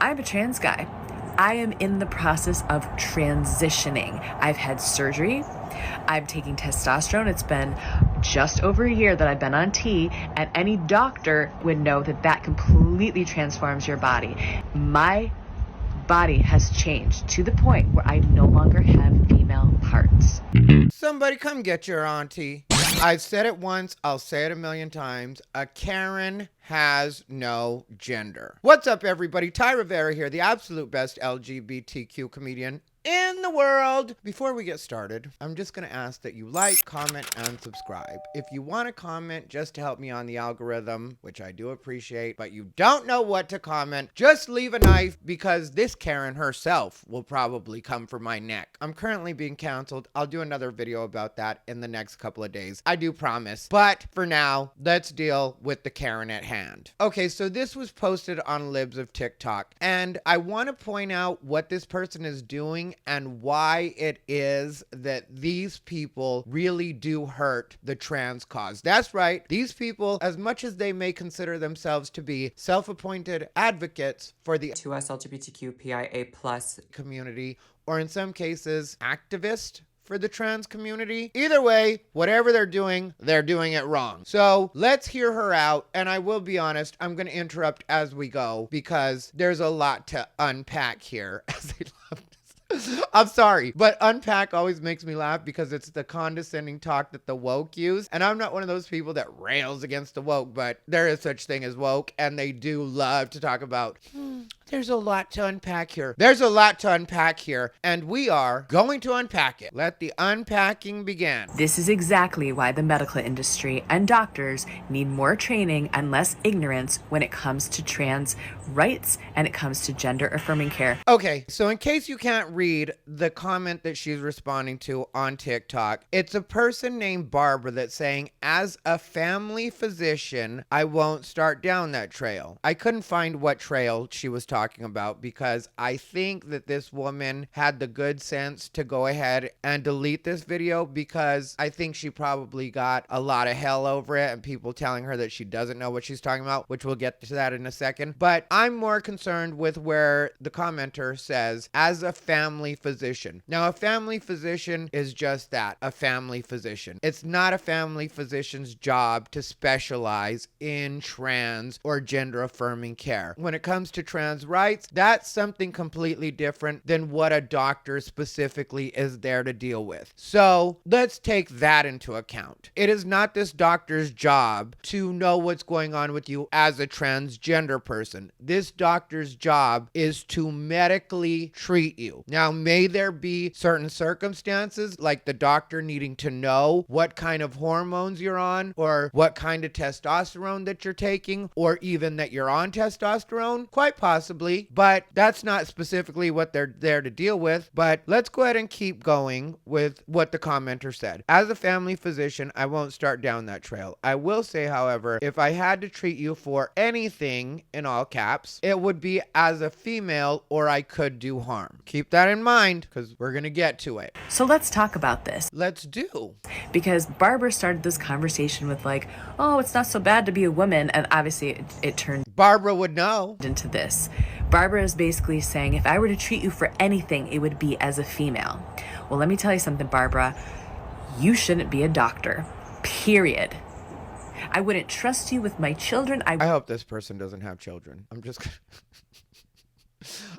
I'm a trans guy. I am in the process of transitioning. I've had surgery. I'm taking testosterone. It's been just over a year that I've been on T, and any doctor would know that that completely transforms your body. My body has changed to the point where I no longer have female parts. Somebody come get your auntie. I've said it once, I'll say it a million times. A Karen has no gender. What's up, everybody? Rivera here, the absolute best LGBTQ comedian in the world. Before we get started, I'm just going to ask that you like, comment, and subscribe. If you want to comment just to help me on the algorithm, which I do appreciate, but you don't know what to comment, just leave a knife, because this Karen herself will probably come for my neck. I'm currently being canceled. I'll do another video about that in the next couple of days. I do promise. But for now, let's deal with the Karen at hand. Okay, so this was posted on Libs of TikTok, and I want to point out what this person is doing and why it is that these people really do hurt the trans cause. That's right. These people, as much as they may consider themselves to be self-appointed advocates for the to us LGBTQIA+ community, or in some cases, activist for the trans community. Either way, whatever they're doing it wrong. So let's hear her out. And I will be honest, I'm going to interrupt as we go because there's a lot to unpack here. As I love this. I'm sorry, but unpack always makes me laugh because it's the condescending talk that the woke use. And I'm not one of those people that rails against the woke, but there is such thing as woke, and they do love to talk about, there's a lot to unpack here. There's a lot to unpack here, and we are going to unpack it. Let the unpacking begin. This is exactly why the medical industry and doctors need more training and less ignorance when it comes to trans rights and it comes to gender affirming care. Okay, so in case you can't read the comment that she's responding to on TikTok, it's a person named Barbara that's saying, as a family physician, I won't start down that trail. I couldn't find what trail she was talking about because I think that this woman had the good sense to go ahead and delete this video because I think she probably got a lot of hell over it and people telling her that she doesn't know what she's talking about, which we'll get to that in a second. But I'm more concerned with where the commenter says, as a family physician. Now, a family physician is just that, a family physician. It's not a family physician's job to specialize in trans or gender affirming care. When it comes to trans rights, that's something completely different than what a doctor specifically is there to deal with. So let's take that into account. It is not this doctor's job to know what's going on with you as a transgender person. This doctor's job is to medically treat you. Now, may there be certain circumstances like the doctor needing to know what kind of hormones you're on or what kind of testosterone that you're taking or even that you're on testosterone? Quite possibly, but that's not specifically what they're there to deal with. But let's go ahead and keep going with what the commenter said. As a family physician, I won't start down that trail. I will say, however, if I had to treat you for anything, in all caps, it would be as a female or I could do harm. Keep that in mind because we're going to get to it. So let's talk about this. Let's do. Because Barbara started this conversation with like, oh, it's not so bad to be a woman. And obviously it turned Barbara would know into this. Barbara is basically saying, if I were to treat you for anything, it would be as a female. Well, let me tell you something, Barbara. You shouldn't be a doctor, period. I wouldn't trust you with my children. I hope this person doesn't have children. I'm just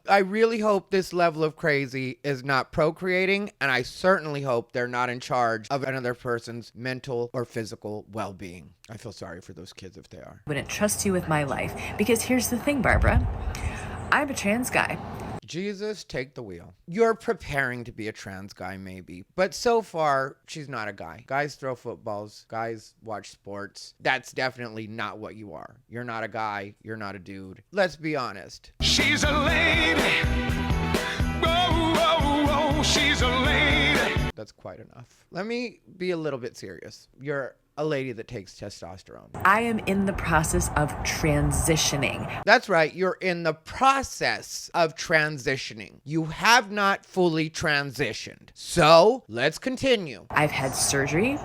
I really hope this level of crazy is not procreating, and I certainly hope they're not in charge of another person's mental or physical well-being. I feel sorry for those kids if they are. I wouldn't trust you with my life, because here's the thing, Barbara. I'm a trans guy. Jesus, take the wheel. You're preparing to be a trans guy, maybe. But so far, she's not a guy. Guys throw footballs. Guys watch sports. That's definitely not what you are. You're not a guy. You're not a dude. Let's be honest. She's a lady. Whoa, whoa, whoa, she's a lady. That's quite enough. Let me be a little bit serious. You're a lady that takes testosterone. I am in the process of transitioning. That's right, you're in the process of transitioning. You have not fully transitioned. So, let's continue. I've had surgery.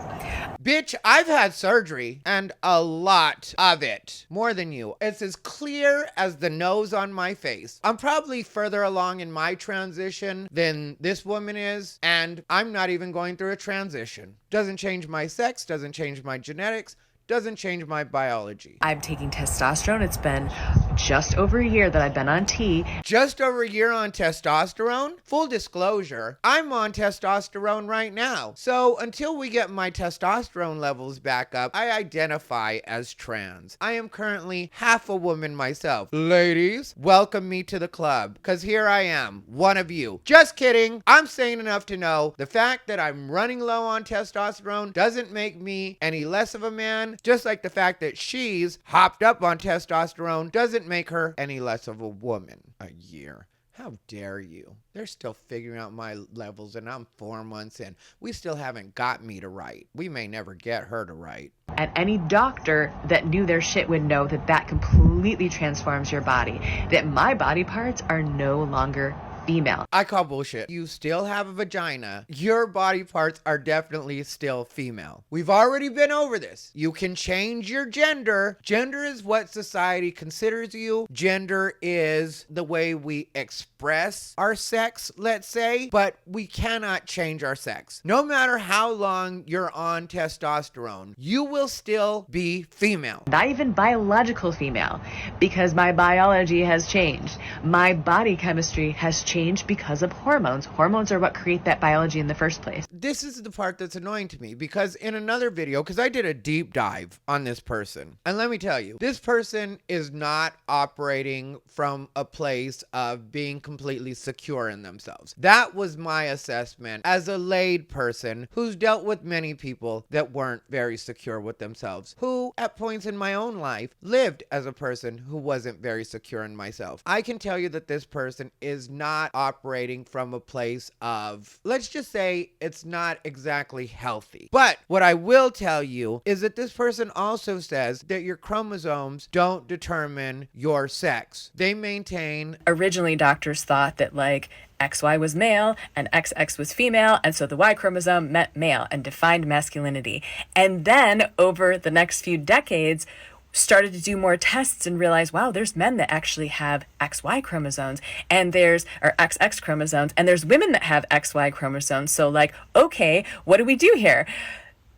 Bitch, I've had surgery, and a lot of it. More than you. It's as clear as the nose on my face. I'm probably further along in my transition than this woman is, and I'm not even going through a transition. Doesn't change my sex, doesn't change my genetics, doesn't change my biology. I'm taking testosterone. It's been just over a year that I've been on T. Just over a year on testosterone? Full disclosure, I'm on testosterone right now. So until we get my testosterone levels back up, I identify as trans. I am currently half a woman myself. Ladies, welcome me to the club, because here I am, one of you. Just kidding. I'm sane enough to know the fact that I'm running low on testosterone doesn't make me any less of a man. Just like the fact that she's hopped up on testosterone doesn't make her any less of a woman. A year. How dare you? They're still figuring out my levels and I'm 4 months in. We still haven't got me to write. We may never get her to write. And any doctor that knew their shit would know that that completely transforms your body. That my body parts are no longer female. I call bullshit. You still have a vagina. Your body parts are definitely still female. We've already been over this. You can change your gender. Gender is what society considers you. Gender is the way we express our sex, let's say, but we cannot change our sex. No matter how long you're on testosterone, you will still be female. Not even biological female, because my biology has changed. My body chemistry has changed because of hormones. Hormones are what create that biology in the first place. This is the part that's annoying to me, because in another video, because I did a deep dive on this person, and let me tell you, this person is not operating from a place of being completely secure in themselves. That was my assessment as a laid person who's dealt with many people that weren't very secure with themselves, who at points in my own life lived as a person who wasn't very secure in myself. I can tell you that this person is not operating from a place of, let's just say, it's not exactly healthy. But what I will tell you is that this person also says that your chromosomes don't determine your sex. They maintain. Originally, doctors thought that like XY was male and XX was female, and so the Y chromosome meant male and defined masculinity. And then over the next few decades, started to do more tests and realized, wow, there's men that actually have XY chromosomes and there's XX chromosomes, and there's women that have XY chromosomes. So like, okay, what do we do here?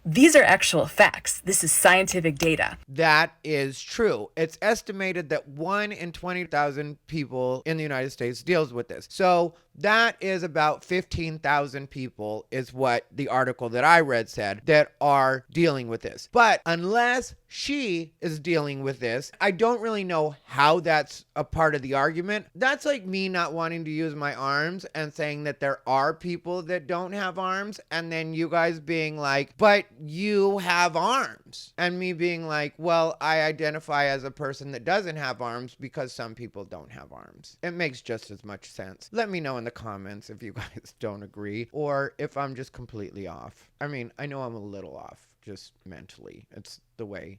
These are actual facts. This is scientific data. That is true. It's estimated that 1 in 20,000 people in the United States deals with this. So that is about 15,000 people is what the article that I read said that are dealing with this. But unless she is dealing with this, I don't really know how that's a part of the argument. That's like me not wanting to use my arms and saying that there are people that don't have arms, and then you guys being like, but you have arms. And me being like, well, I identify as a person that doesn't have arms because some people don't have arms. It makes just as much sense. Let me know in the comments if you guys don't agree or if I'm just completely off. I mean, I know I'm a little off just mentally. It's the way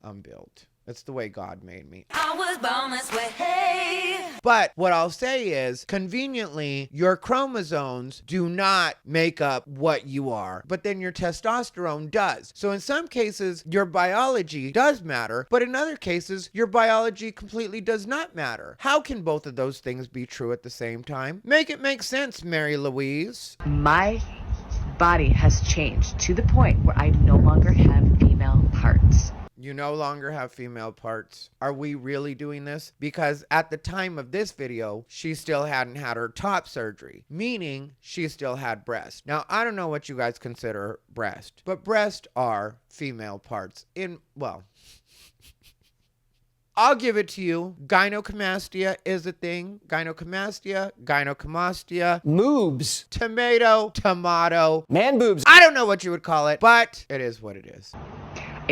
I'm built. It's the way God made me. I was born this way. Hey. But what I'll say is, conveniently, your chromosomes do not make up what you are, but then your testosterone does. So in some cases, your biology does matter, but in other cases, your biology completely does not matter. How can both of those things be true at the same time? Make it make sense, Mary Louise. My body has changed to the point where I no longer have female parts. You no longer have female parts. Are we really doing this? Because at the time of this video, she still hadn't had her top surgery, meaning she still had breast. Now, I don't know what you guys consider breast, but breast are female parts in, well, I'll give it to you. Gynecomastia is a thing. Gynecomastia, gynecomastia. Moobs. Tomato. Man boobs. I don't know what you would call it, but it is what it is.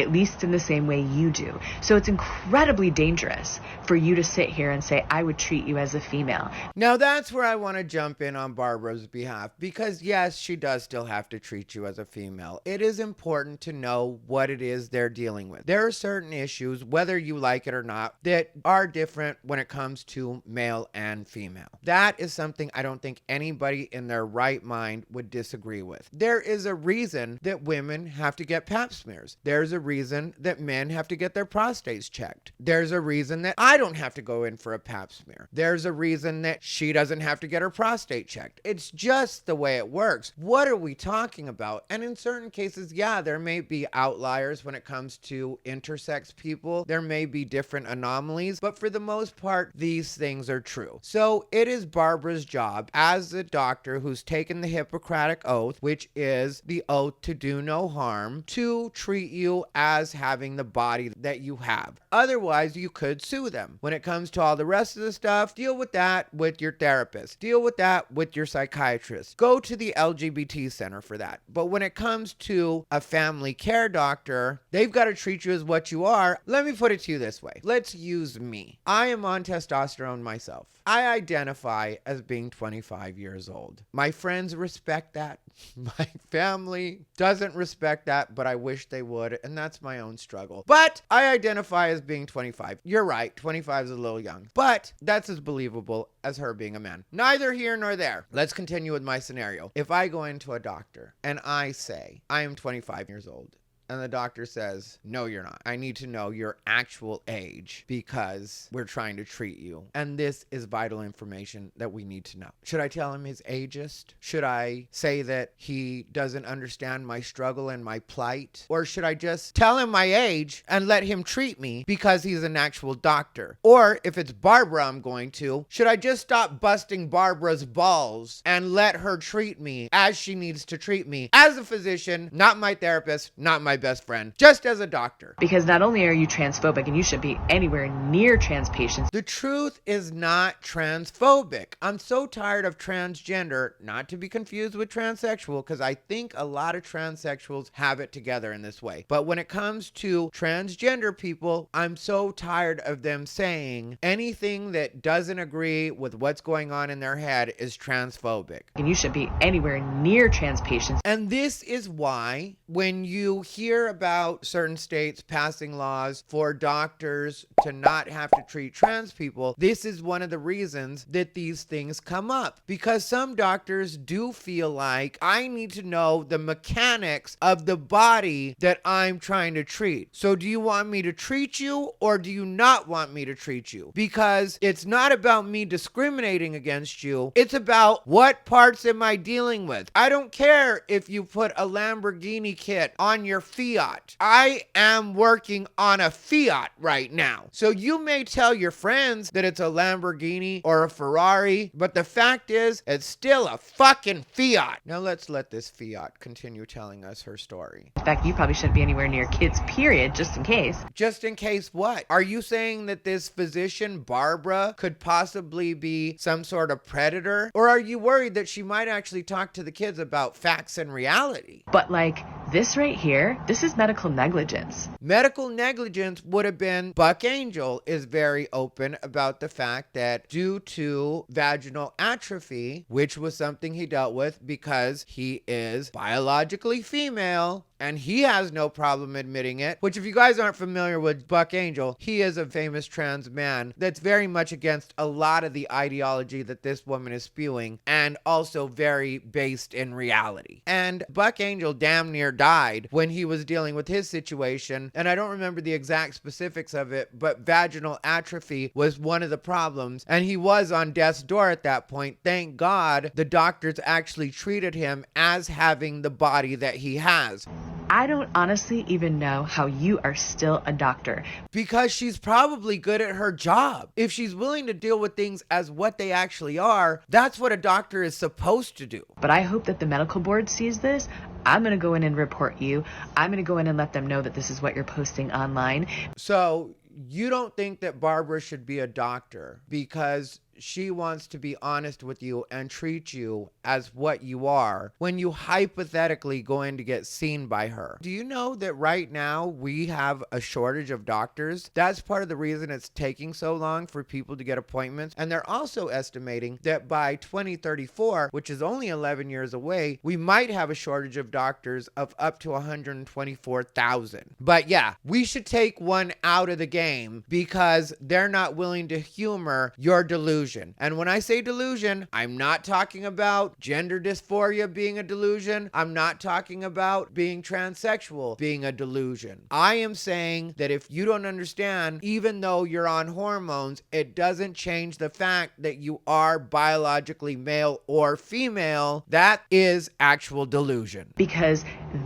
at least in the same way you do. So it's incredibly dangerous for you to sit here and say, I would treat you as a female. Now that's where I want to jump in on Barbara's behalf, because yes, she does still have to treat you as a female. It is important to know what it is they're dealing with. There are certain issues, whether you like it or not, that are different when it comes to male and female. That is something I don't think anybody in their right mind would disagree with. There is a reason that women have to get pap smears. There's a reason that men have to get their prostates checked. There's a reason that I don't have to go in for a pap smear. There's a reason that she doesn't have to get her prostate checked. It's just the way it works. What are we talking about? And in certain cases, yeah, there may be outliers when it comes to intersex people. There may be different anomalies, but for the most part, these things are true. So it is Barbara's job as a doctor who's taken the Hippocratic Oath, which is the oath to do no harm, to treat you as having the body that you have. Otherwise, you could sue them. When it comes to all the rest of the stuff, deal with that with your therapist. Deal with that with your psychiatrist. Go to the LGBT center for that. But when it comes to a family care doctor, they've got to treat you as what you are. Let me put it to you this way. Let's use me. I am on testosterone myself. I identify as being 25 years old. My friends respect that. My family doesn't respect that, but I wish they would, and that's my own struggle. But I identify as being 25. You're right, 25 is a little young, but that's as believable as her being a man. Neither here nor there. Let's continue with my scenario. If I go into a doctor and I say, I am 25 years old, and the doctor says, no, you're not. I need to know your actual age because we're trying to treat you. And this is vital information that we need to know. Should I tell him he's ageist? Should I say that he doesn't understand my struggle and my plight? Or should I just tell him my age and let him treat me because he's an actual doctor? Or if it's Barbara I'm going to, should I just stop busting Barbara's balls and let her treat me as she needs to treat me as a physician, not my therapist, not my best friend, just as a doctor? Because not only are you transphobic and you shouldn't be anywhere near trans patients. The truth is not transphobic. I'm so tired of transgender, not to be confused with transsexual, because I think a lot of transsexuals have it together in this way. But when it comes to transgender people, I'm so tired of them saying anything that doesn't agree with what's going on in their head is transphobic. And you shouldn't be anywhere near trans patients. And this is why when you hear about certain states passing laws for doctors to not have to treat trans people, this is one of the reasons that these things come up. Because some doctors do feel like I need to know the mechanics of the body that I'm trying to treat. So do you want me to treat you or do you not want me to treat you? Because it's not about me discriminating against you. It's about what parts am I dealing with. I don't care if you put a Lamborghini kit on your Fiat. I am working on a Fiat right now. So you may tell your friends that it's a Lamborghini or a Ferrari, but the fact is, it's still a fucking Fiat. Now let's let this Fiat continue telling us her story. In fact, you probably shouldn't be anywhere near kids, period, just in case. Just in case what? Are you saying that this physician, Barbara, could possibly be some sort of predator? Or are you worried that she might actually talk to the kids about facts and reality? But like this right here, this is medical negligence. Medical negligence would have been, Buck Angel is very open about the fact that due to vaginal atrophy, which was something he dealt with because he is biologically female, and he has no problem admitting it, which if you guys aren't familiar with Buck Angel, he is a famous trans man that's very much against a lot of the ideology that this woman is spewing and also very based in reality. And Buck Angel damn near died when he was dealing with his situation, and I don't remember the exact specifics of it, but vaginal atrophy was one of the problems, and he was on death's door at that point. Thank God the doctors actually treated him as having the body that he has. I don't honestly even know how you are still a doctor. Because she's probably good at her job. If she's willing to deal with things as what they actually are, that's what a doctor is supposed to do. But I hope that the medical board sees this. I'm going to go in and report you. I'm going to go in and let them know that this is what you're posting online. So you don't think that Barbara should be a doctor because she wants to be honest with you and treat you as what you are when you hypothetically go in to get seen by her. Do you know that right now we have a shortage of doctors? That's part of the reason it's taking so long for people to get appointments. And they're also estimating that by 2034, which is only 11 years away, we might have a shortage of doctors of up to 124,000. But yeah, we should take one out of the game because they're not willing to humor your delusion. And when I say delusion, I'm not talking about gender dysphoria being a delusion. I'm not talking about being transsexual being a delusion. I am saying that if you don't understand, even though you're on hormones, it doesn't change the fact that you are biologically male or female. That is actual delusion. Because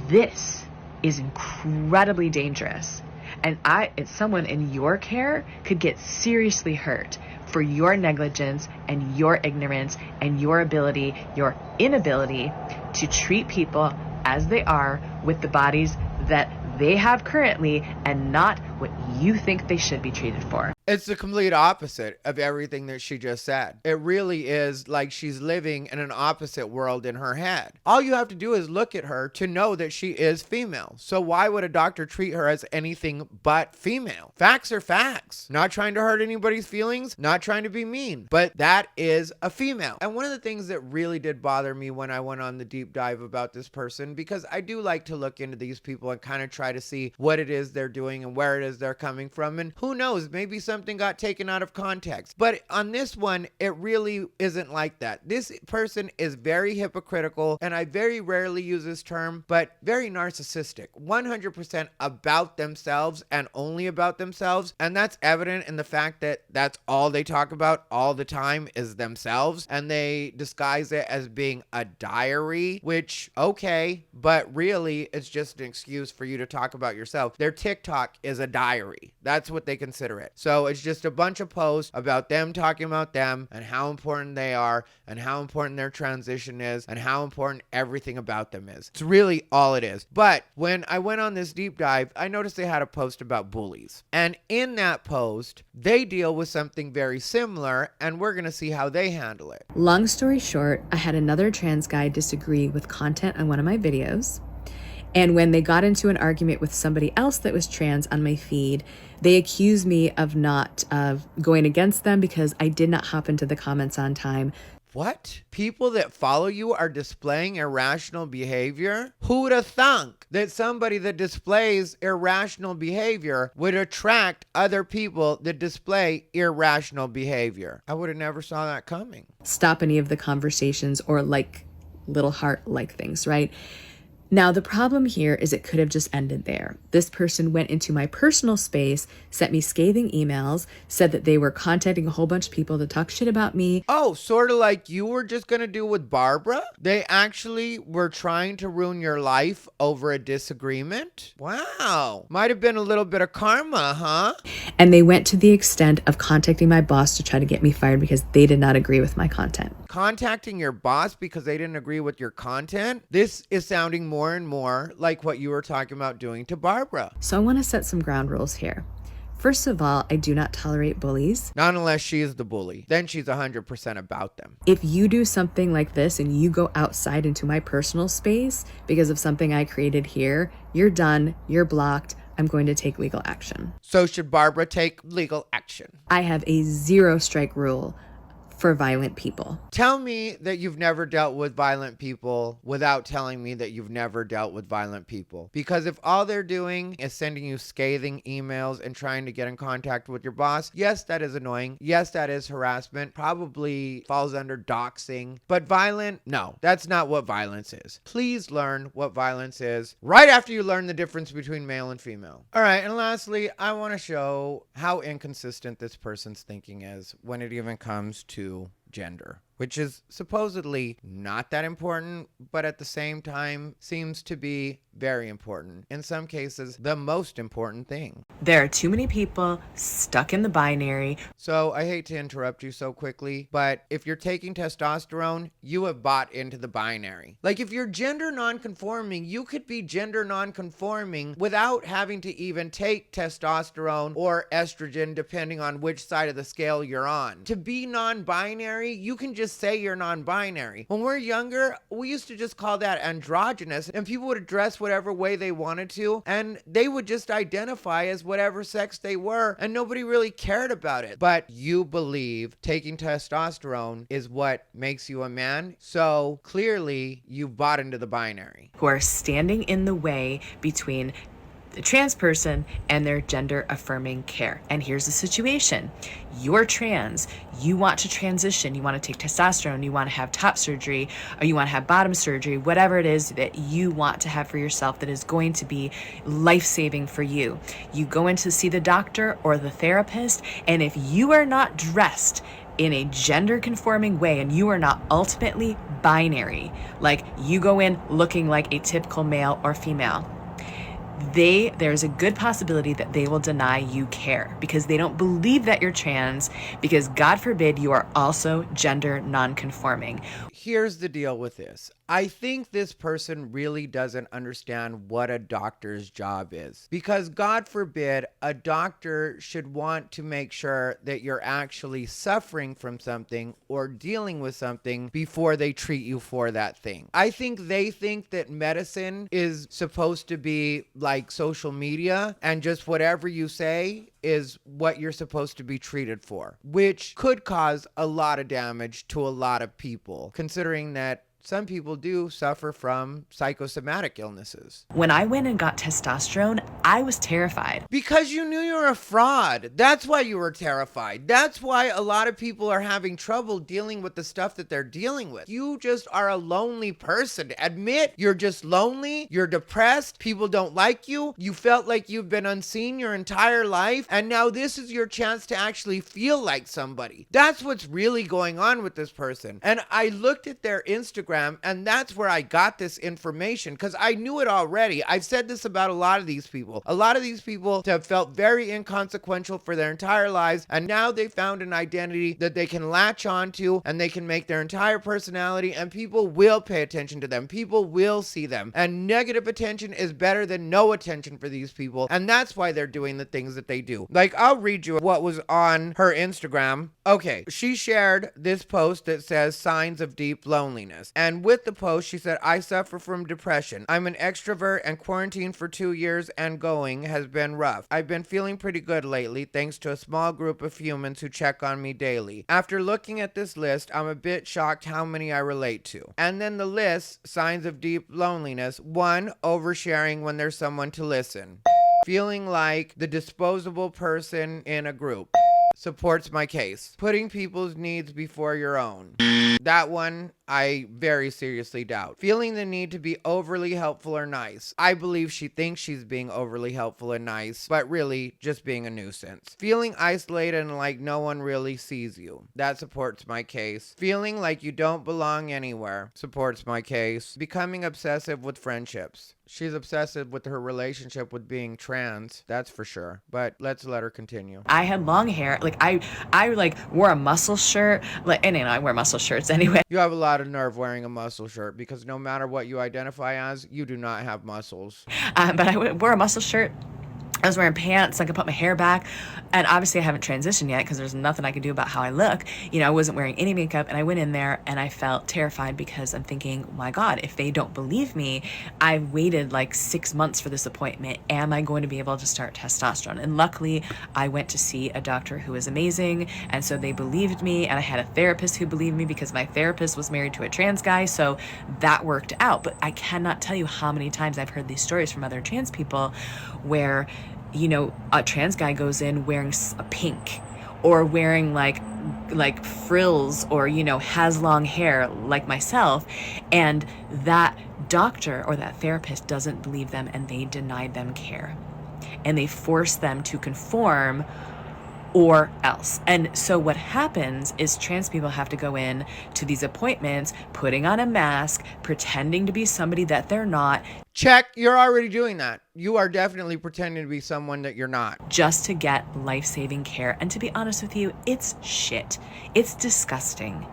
this is incredibly dangerous. And someone in your care could get seriously hurt for your negligence and your ignorance and your inability to treat people as they are with the bodies that they have currently and not what you think they should be treated for. It's the complete opposite of everything that she just said. It really is like she's living in an opposite world in her head. All you have to do is look at her to know that she is female. So why would a doctor treat her as anything but female? Facts are facts. Not trying to hurt anybody's feelings, not trying to be mean, but that is a female. And one of the things that really did bother me when I went on the deep dive about this person, because I do like to look into these people and kind of try to see what it is they're doing and where it is they're coming from. And who knows, maybe something got taken out of context. But on this one, it really isn't like that. This person is very hypocritical, and I very rarely use this term, but very narcissistic. 100% about themselves and only about themselves. And that's evident in the fact that that's all they talk about all the time is themselves. And they disguise it as being a diary, which, okay, but really it's just an excuse for you to talk about yourself. Their TikTok is a diary. That's what they consider it. So it's just a bunch of posts about them talking about them and how important they are and how important their transition is and how important everything about them is. It's really all it is. But when I went on this deep dive, I noticed they had a post about bullies. And in that post, they deal with something very similar, and we're going to see how they handle it. Long story short, I had another trans guy disagree with content on one of my videos. And when they got into an argument with somebody else that was trans on my feed, they accused me of not going against them because I did not hop into the comments on time. What? People that follow you are displaying irrational behavior? Who would have thunk that somebody that displays irrational behavior would attract other people that display irrational behavior? I would have never saw that coming. Stop any of the conversations or like little heart-like things, right? Now, the problem here is it could have just ended there. This person went into my personal space, sent me scathing emails, said that they were contacting a whole bunch of people to talk shit about me. Oh, sort of like you were just going to do with Barbara? They actually were trying to ruin your life over a disagreement? Wow. Might have been a little bit of karma, huh? And they went to the extent of contacting my boss to try to get me fired because they did not agree with my content. Contacting your boss because they didn't agree with your content? This is sounding more and more like what you were talking about doing to Barbara. So I want to set some ground rules here. First of all, I do not tolerate bullies. Not unless she is the bully. Then she's 100% about them. If you do something like this and you go outside into my personal space because of something I created here, you're done, you're blocked. I'm going to take legal action. So should Barbara take legal action? I have a 0 strike rule for violent people. Tell me that you've never dealt with violent people without telling me that you've never dealt with violent people. Because if all they're doing is sending you scathing emails and trying to get in contact with your boss, yes, that is annoying. Yes, that is harassment. Probably falls under doxing. But violent? No, that's not what violence is. Please learn what violence is right after you learn the difference between male and female. All right, and lastly, I want to show how inconsistent this person's thinking is when it even comes to gender. which is supposedly not that important, but at the same time seems to be very important. In some cases, the most important thing. There are too many people stuck in the binary. So I hate to interrupt you so quickly, but if you're taking testosterone, you have bought into the binary. Like if you're gender non-conforming, you could be gender non-conforming without having to even take testosterone or estrogen, depending on which side of the scale you're on. To be non-binary, you can just say you're non-binary. When we're younger, we used to just call that androgynous, and people would dress whatever way they wanted to, and they would just identify as whatever sex they were, and nobody really cared about it. But you believe taking testosterone is what makes you a man, so clearly you bought into the binary. Who are standing in the way between the trans person and their gender affirming care. And here's the situation. You're trans, you want to transition, you want to take testosterone, you want to have top surgery, or you want to have bottom surgery, whatever it is that you want to have for yourself that is going to be life-saving for you. You go in to see the doctor or the therapist, and if you are not dressed in a gender conforming way and you are not ultimately binary, like you go in looking like a typical male or female, there's a good possibility that they will deny you care because they don't believe that you're trans, because God forbid you are also gender non-conforming. Here's the deal with this. I think this person really doesn't understand what a doctor's job is, because God forbid a doctor should want to make sure that you're actually suffering from something or dealing with something before they treat you for that thing. I think they think that medicine is supposed to be like social media and just whatever you say is what you're supposed to be treated for, which could cause a lot of damage to a lot of people, considering that some people do suffer from psychosomatic illnesses. When I went and got testosterone, I was terrified. Because you knew you were a fraud. That's why you were terrified. That's why a lot of people are having trouble dealing with the stuff that they're dealing with. You just are a lonely person. Admit you're just lonely. You're depressed. People don't like you. You felt like you've been unseen your entire life. And now this is your chance to actually feel like somebody. That's what's really going on with this person. And I looked at their Instagram, and that's where I got this information, because I knew it already. I've said this about a lot of these people. A lot of these people have felt very inconsequential for their entire lives, and now they found an identity that they can latch onto, and they can make their entire personality, and people will pay attention to them. People will see them. And negative attention is better than no attention for these people, and that's why they're doing the things that they do. Like, I'll read you what was on her Instagram. Okay, she shared this post that says signs of deep loneliness. And with the post, she said, I suffer from depression. I'm an extrovert, and quarantine for 2 years and going has been rough. I've been feeling pretty good lately, thanks to a small group of humans who check on me daily. After looking at this list, I'm a bit shocked how many I relate to. And then the list, signs of deep loneliness. 1, oversharing when there's someone to listen. Feeling like the disposable person in a group. Supports my case. Putting people's needs before your own. That one, I very seriously doubt. Feeling the need to be overly helpful or nice. I believe she thinks she's being overly helpful and nice, but really just being a nuisance. Feeling isolated and like no one really sees you. That supports my case. Feeling like you don't belong anywhere. Supports my case. Becoming obsessive with friendships. She's obsessive with her relationship with being trans, that's for sure. But let's let her continue. I had long hair. Like I like wore a muscle shirt. Like, and I wear muscle shirts anyway. You have a lot of nerve wearing a muscle shirt, because no matter what you identify as, you do not have muscles. But I wore a muscle shirt. I was wearing pants, I could put my hair back, and obviously I haven't transitioned yet because there's nothing I can do about how I look. You know, I wasn't wearing any makeup, and I went in there and I felt terrified because I'm thinking, my God, if they don't believe me, I waited like 6 months for this appointment. Am I going to be able to start testosterone? And luckily, I went to see a doctor who was amazing, and so they believed me, and I had a therapist who believed me because my therapist was married to a trans guy, so that worked out. But I cannot tell you how many times I've heard these stories from other trans people where, you know, a trans guy goes in wearing a pink or wearing like frills, or, you know, has long hair like myself, and that doctor or that therapist doesn't believe them, and they denied them care, and they forced them to conform or else. And so what happens is trans people have to go in to these appointments, putting on a mask, pretending to be somebody that they're not. Check, you're already doing that. You are definitely pretending to be someone that you're not. Just to get life-saving care. And to be honest with you, it's shit. It's disgusting.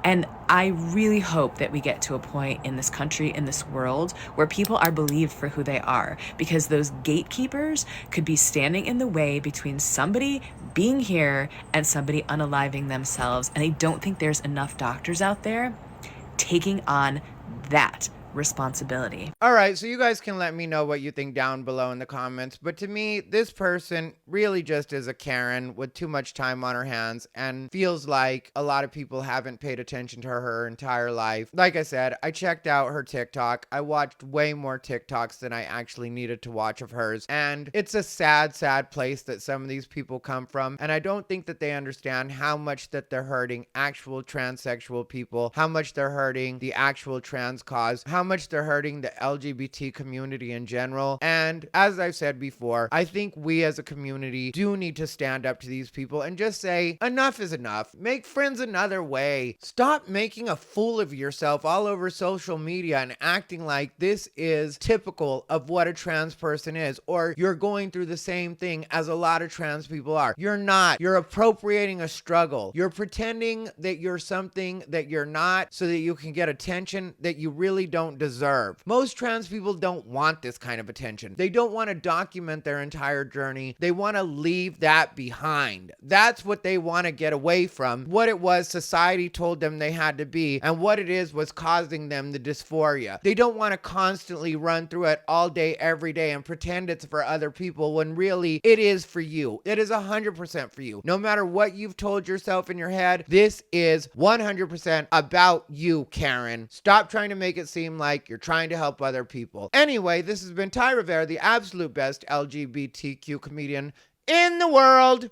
And I really hope that we get to a point in this country, in this world, where people are believed for who they are, because those gatekeepers could be standing in the way between somebody being here and somebody unaliving themselves. And I don't think there's enough doctors out there taking on that responsibility. All right, so you guys can let me know what you think down below in the comments, but to me, this person really just is a Karen with too much time on her hands and feels like a lot of people haven't paid attention to her entire life. Like I said, I checked out her TikTok. I watched way more TikToks than I actually needed to watch of hers, and it's a sad, sad place that some of these people come from, and I don't think that they understand how much that they're hurting actual transsexual people, how much they're hurting the actual trans cause, how much they're hurting the LGBT community in general. And as I've said before, I think we as a community do need to stand up to these people and just say, enough is enough. Make friends another way. Stop making a fool of yourself all over social media and acting like this is typical of what a trans person is, or you're going through the same thing as a lot of trans people are. You're not. You're appropriating a struggle. You're pretending that you're something that you're not so that you can get attention that you really don't deserve. Most trans people don't want this kind of attention. They don't want to document their entire journey. They want to leave that behind. That's what they want to get away from. What it was society told them they had to be, and what it is was causing them the dysphoria. They don't want to constantly run through it all day, every day, and pretend it's for other people when really it is for you. It is 100% for you. No matter what you've told yourself in your head, this is 100% about you, Karen. Stop trying to make it seem like you're trying to help other people. Anyway, this has been Rivera, the absolute best LGBTQ comedian in the world.